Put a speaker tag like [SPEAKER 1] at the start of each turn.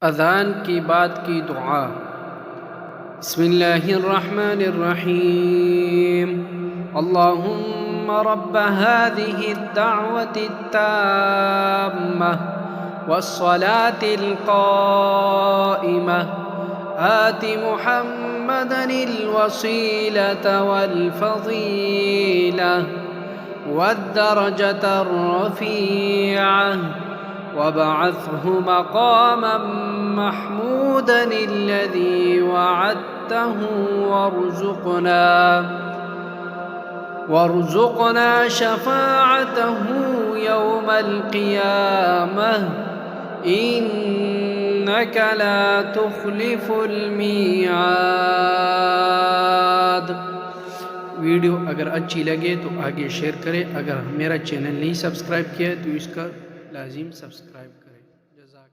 [SPEAKER 1] अज़ान की बाद की दुआ। बिस्मिल्लाहिर्रहमानिर्रहीम। अल्लाहुम्मा रब्ब हाज़िहि द्दअवति त्ताम्मह वस्सलातिल क़ाइमह आति मुहम्मदनिल वसीलत वल फ़ज़ीलह वद्दरजतर रफ़ीअह वबअथहु मक़ामम महमूदन अल्लज़ी वअदतहु वरज़ुक़ना शफ़ाअतहु यौमल क़ियामह इन्नका ला तुख़्लिफ़ुल मिआद। वीडियो अगर अच्छी लगे तो आगे शेयर करें। अगर मेरा चैनल नहीं सब्सक्राइब किया है तो इसका लाजिम सब्सक्राइब करें। जज़ाक।